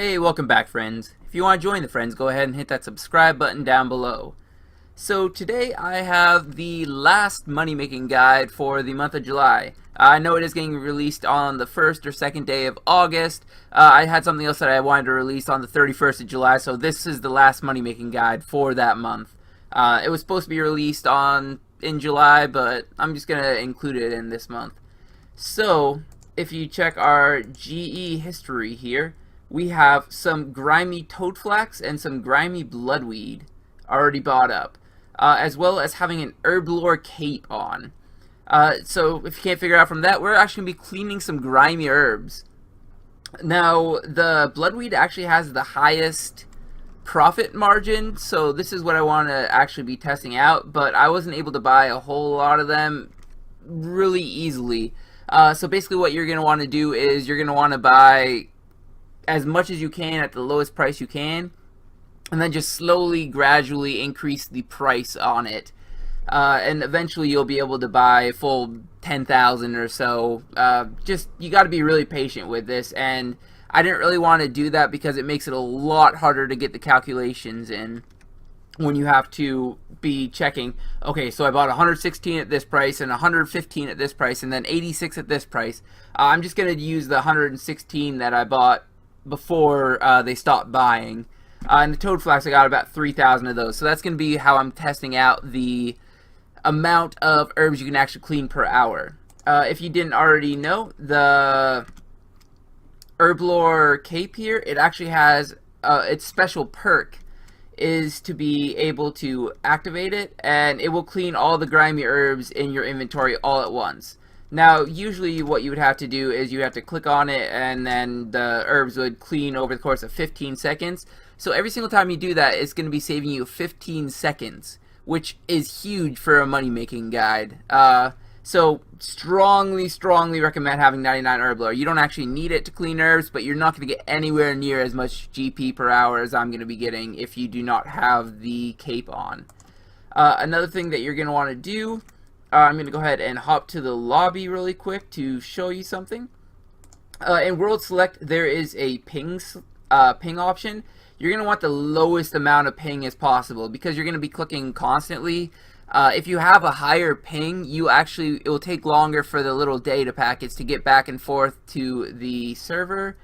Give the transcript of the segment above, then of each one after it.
Hey, welcome back, friends. If you want to join the friends, go ahead and hit that subscribe button down below. So today I have the last money-making guide for the month of July. I know it is getting released on the 1st or 2nd day of August. I had something else that I wanted to release on the 31st of July, so this is the last money-making guide for that month. It was supposed to be released in July, but I'm just going to include it in this month. So, if you check our GE history here, we have some grimy toadflax and some grimy bloodweed already bought up, as well as having an herblore cape on. So if you can't figure out from that, we're actually going to be cleaning some grimy herbs. Now, the bloodweed actually has the highest profit margin, so this is what I want to actually be testing out, but I wasn't able to buy a whole lot of them really easily. So basically what you're going to want to do is you're going to want to buy as much as you can at the lowest price you can, and then just slowly, gradually increase the price on it. And eventually you'll be able to buy a full 10,000 or so. You got to be really patient with this, and I didn't really want to do that because it makes it a lot harder to get the calculations in when you have to be checking, okay, so I bought 116 at this price and 115 at this price and then 86 at this price. I'm just going to use the 116 that I bought before they stopped buying. And the toadflax, I got about 3,000 of those. So that's going to be how I'm testing out the amount of herbs you can actually clean per hour. If you didn't already know, the herblore cape here, it actually has its special perk is to be able to activate it, and it will clean all the grimy herbs in your inventory all at once. Now, usually what you would have to do is you have to click on it and then the herbs would clean over the course of 15 seconds. So every single time you do that, it's going to be saving you 15 seconds, which is huge for a money-making guide. So strongly recommend having 99 herblore. You don't actually need it to clean herbs, but you're not going to get anywhere near as much GP per hour as I'm going to be getting if you do not have the cape on. Another thing that you're going to want to do, I'm going to go ahead and hop to the lobby really quick to show you something. In World Select, there is a ping option. You're going to want the lowest amount of ping as possible because you're going to be clicking constantly. If you have a higher ping, it will take longer for the little data packets to get back and forth to the server,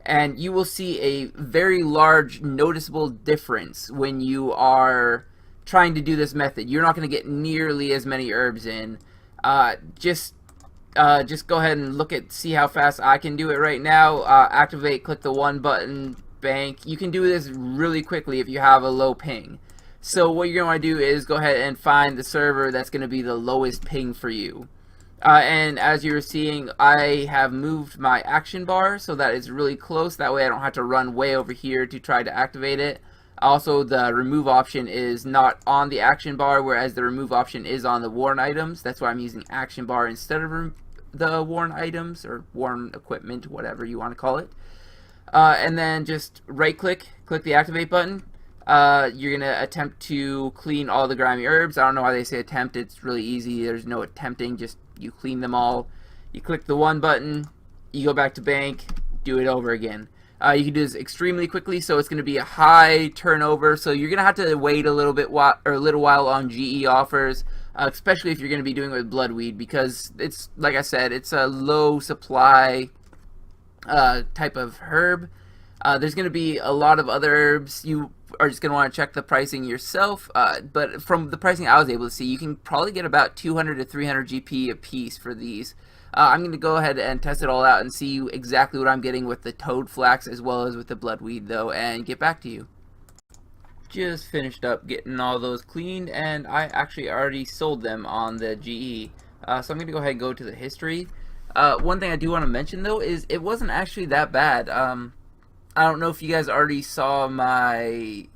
and you will see a very large noticeable difference when you are trying to do this method. You're not going to get nearly as many herbs in. Just go ahead and see how fast I can do it right now. Activate, click the 1 button, bank. You can do this really quickly if you have a low ping. So what you're going to want to do is go ahead and find the server that's going to be the lowest ping for you. And as you're seeing, I have moved my action bar so that it's really close. That way I don't have to run way over here to try to activate it. Also, the remove option is not on the action bar, whereas the remove option is on the worn items. That's why I'm using action bar instead of the worn items or worn equipment, whatever you want to call it. And then just right click the activate button. You're going to attempt to clean all the grimy herbs. I don't know why they say attempt. It's really easy. There's no attempting. Just you clean them all. You click the 1 button. You go back to bank. Do it over again. You can do this extremely quickly, so it's going to be a high turnover. So you're going to have to wait a little while on GE offers, especially if you're going to be doing it with bloodweed, because it's, like I said, it's a low supply type of herb. There's going to be a lot of other herbs. You are just going to want to check the pricing yourself, but from the pricing I was able to see, you can probably get about 200 to 300 GP a piece for these. I'm going to go ahead and test it all out and see exactly what I'm getting with the toadflax as well as with the bloodweed, though, and get back to you. Just finished up getting all those cleaned, and I actually already sold them on the GE. So I'm going to go ahead and go to the history. One thing I do want to mention, though, is it wasn't actually that bad. I don't know if you guys already saw my,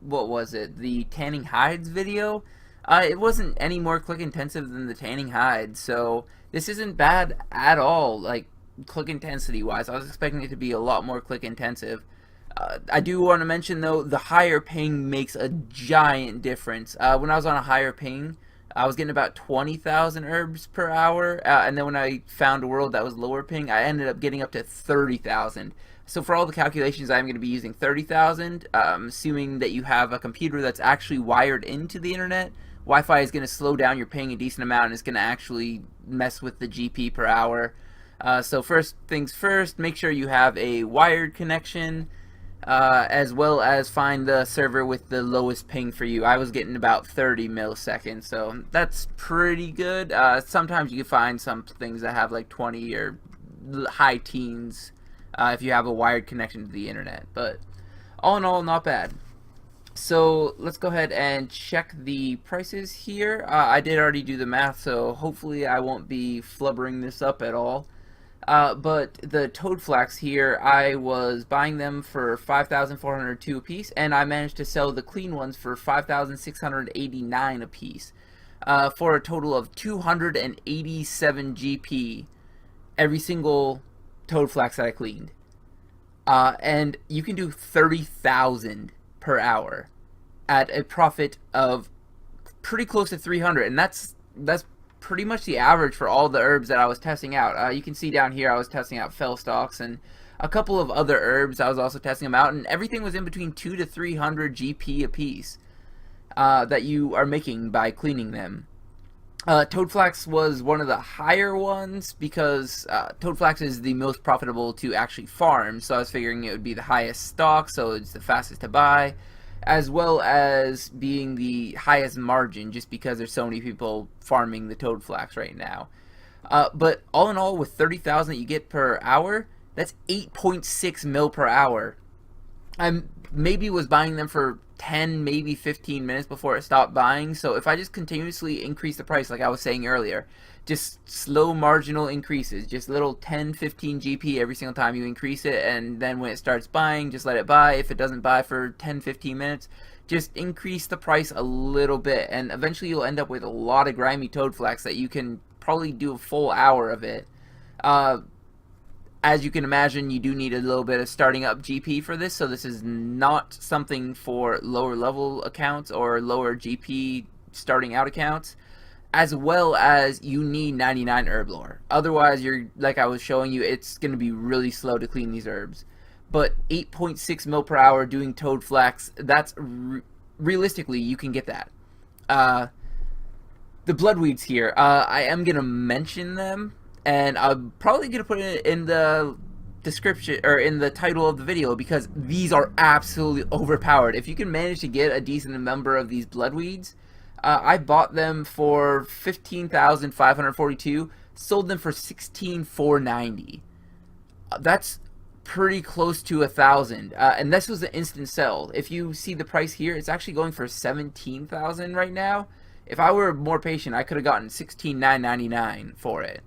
what was it, the tanning hides video. It wasn't any more click intensive than the tanning hides, so this isn't bad at all, like click intensity wise. I was expecting it to be a lot more click intensive. I do want to mention, though, the higher ping makes a giant difference. When I was on a higher ping, I was getting about 20,000 herbs per hour, and then when I found a world that was lower ping, I ended up getting up to 30,000. So for all the calculations, I'm going to be using 30,000, assuming that you have a computer that's actually wired into the internet. Wi-Fi is going to slow down. You're paying a decent amount, and it's going to actually mess with the GP per hour. So first things first, make sure you have a wired connection, as well as find the server with the lowest ping for you. I was getting about 30 milliseconds, so that's pretty good. Sometimes you can find some things that have like 20 or high teens if you have a wired connection to the internet, but all in all, not bad. So let's go ahead and check the prices here. I did already do the math, so hopefully I won't be flubbering this up at all. But the toad flax here, I was buying them for 5,402 a piece, and I managed to sell the clean ones for 5,689 a piece, for a total of 287 GP every single toad flax that I cleaned. And you can do 30,000 per hour at a profit of pretty close to 300, and that's pretty much the average for all the herbs that I was testing out. You can see down here I was testing out fell stalks and a couple of other herbs. I was also testing them out, and everything was in between 2 to 300 GP a piece that you are making by cleaning them. Toad flax was one of the higher ones because toad flax is the most profitable to actually farm, so I was figuring it would be the highest stock, so it's the fastest to buy, as well as being the highest margin just because there's so many people farming the toad flax right now. But all in all, with 30,000 that you get per hour, that's 8.6 mil per hour. I maybe was buying them for 10, maybe 15 minutes before it stopped buying. So if I just continuously increase the price, like I was saying earlier, just slow marginal increases, just little 10, 15 GP every single time you increase it, and then when it starts buying, just let it buy. If it doesn't buy for 10, 15 minutes, just increase the price a little bit, and eventually you'll end up with a lot of grimy toad flax that you can probably do a full hour of it. As you can imagine, you do need a little bit of starting up GP for this, so this is not something for lower level accounts or lower GP starting out accounts, as well as you need 99 herblore. Otherwise, you're, like I was showing you, it's going to be really slow to clean these herbs. But 8.6 mil per hour doing toad flax, that's realistically, you can get that. The bloodweeds here, I am going to mention them, and I'm probably going to put it in the description or in the title of the video because these are absolutely overpowered. If you can manage to get a decent number of these bloodweeds, I bought them for 15,542, sold them for 16,490. That's pretty close to 1,000, and this was an instant sell. If you see the price here, it's actually going for 17,000 right now. If I were more patient, I could have gotten 16,999 for it.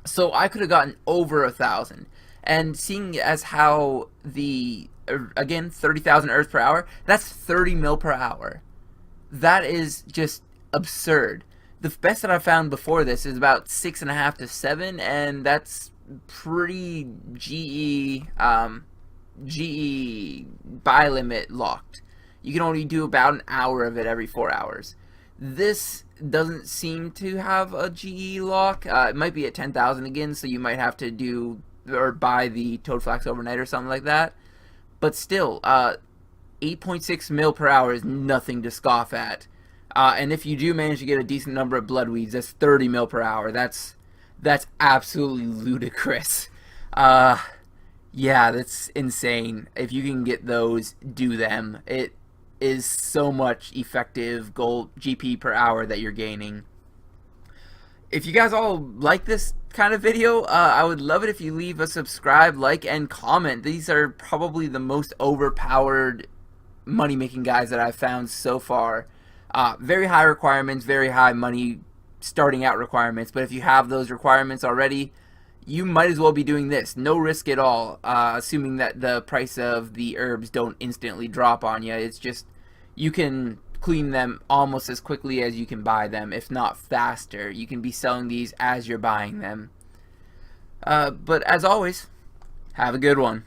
So I could have gotten over 1,000. And seeing as how the, again, 30,000 earths per hour, that's 30 mil per hour. That is just absurd. The best that I found before this is about 6.5 to 7, and that's pretty GE buy limit locked. You can only do about an hour of it every 4 hours. This doesn't seem to have a GE lock. It might be at 10,000 again, so you might have to do or buy the toad flax overnight or something like that. But still, 8.6 mil per hour is nothing to scoff at. And if you do manage to get a decent number of bloodweeds, that's 30 mil per hour. That's absolutely ludicrous. Yeah, that's insane. If you can get those, do them. It is so much effective gold GP per hour that you're gaining. If you guys all like this kind of video, I would love it if you leave a subscribe, like, and comment. These are probably the most overpowered money-making guys that I've found so far. Very high requirements, very high money starting out requirements, but if you have those requirements already, you might as well be doing this. No risk at all, assuming that the price of the herbs don't instantly drop on you. It's just, you can clean them almost as quickly as you can buy them, if not faster. You can be selling these as you're buying them. But as always, have a good one.